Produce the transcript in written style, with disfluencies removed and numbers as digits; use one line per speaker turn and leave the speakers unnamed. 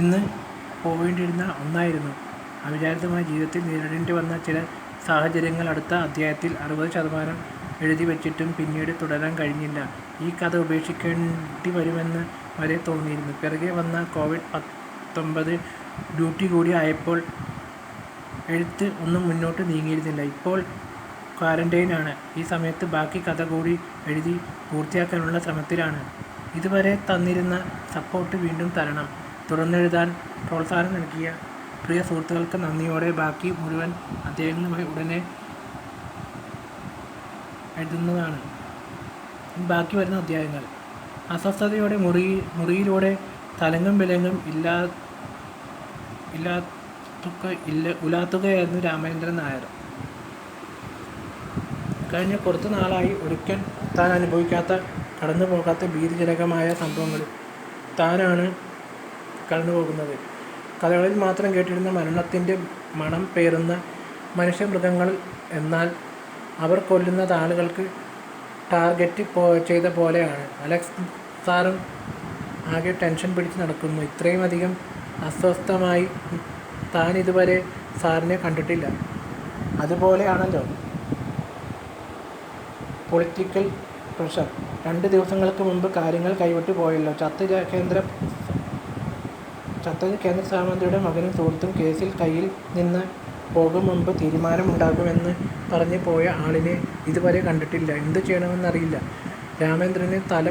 ഇന്ന് പോവേണ്ടിയിരുന്ന ഒന്നായിരുന്നു. അവിചാരിതമായി ജീവിതത്തിൽ നേരിടേണ്ടി വന്ന ചില സാഹചര്യങ്ങൾ അടുത്ത അധ്യായത്തിൽ 60% എഴുതി വച്ചിട്ടും പിന്നീട് തുടരാൻ കഴിഞ്ഞില്ല. ഈ കഥ ഉപേക്ഷിക്കേണ്ടി വരുമെന്ന് വരെ തോന്നിയിരുന്നു. പിറകെ വന്ന കോവിഡ്-19 ഡ്യൂട്ടി കൂടി ആയപ്പോൾ എഴുത്ത് ഒന്നും മുന്നോട്ട് നീങ്ങിയിരുന്നില്ല. ഇപ്പോൾ ക്വാറന്റൈനാണ്. ഈ സമയത്ത് ബാക്കി കഥ കൂടി എഴുതി പൂർത്തിയാക്കാനുള്ള ശ്രമത്തിലാണ്. ഇതുവരെ തന്നിരുന്ന സപ്പോർട്ട് വീണ്ടും തരണം. തുടർന്നെഴുതാൻ പ്രോത്സാഹനം നൽകിയ പ്രിയ സുഹൃത്തുക്കൾക്ക് നന്ദിയോടെ. ബാക്കി മുഴുവൻ അധ്യായങ്ങളുമായി ഉടനെ എഴുതുന്നതാണ്. ബാക്കി വരുന്ന അധ്യായങ്ങൾ. അസ്വസ്ഥതയോടെ മുറിയിലൂടെ തലങ്ങും വിലങ്ങും ഉലാത്തുകയായിരുന്നു രാമേന്ദ്രൻ നായർ. കഴിഞ്ഞ കുറച്ചു നാളായി ഒരിക്കൽ താൻ അനുഭവിക്കാത്ത, കടന്നു പോകാത്ത ഭീതിജനകമായ സംഭവങ്ങളിൽ താനാണ് കടന്നുപോകുന്നത്. കഥകളിൽ മാത്രം കേട്ടിരുന്ന മരണത്തിൻ്റെ മണം പേറുന്ന മനുഷ്യമൃഗങ്ങൾ. എന്നാൽ അവർ കൊല്ലുന്നത് ആളുകൾക്ക് ടാർഗറ്റ് ചെയ്ത പോലെയാണ്. അലക്സ് സാറും ആകെ ടെൻഷൻ പിടിച്ച് നടക്കുന്നു. ഇത്രയും അധികം അസ്വസ്ഥമായി താൻ ഇതുവരെ സാറിനെ കണ്ടിട്ടില്ല. അതുപോലെയാണല്ലോ പൊളിറ്റിക്കൽ പ്രഷർ. 2 ദിവസങ്ങൾക്ക് മുമ്പ് കാര്യങ്ങൾ കൈവിട്ടു പോയല്ലോ. ചത്തത് കേന്ദ്ര സഹമന്ത്രിയുടെ മകനും സുഹൃത്തും. കേസിൽ കയ്യിൽ നിന്ന് പോകും മുമ്പ് തീരുമാനമുണ്ടാകുമെന്ന് പറഞ്ഞ് പോയ ആളിനെ ഇതുവരെ കണ്ടിട്ടില്ല. എന്തു ചെയ്യണമെന്നറിയില്ല. രാമേന്ദ്രന് തല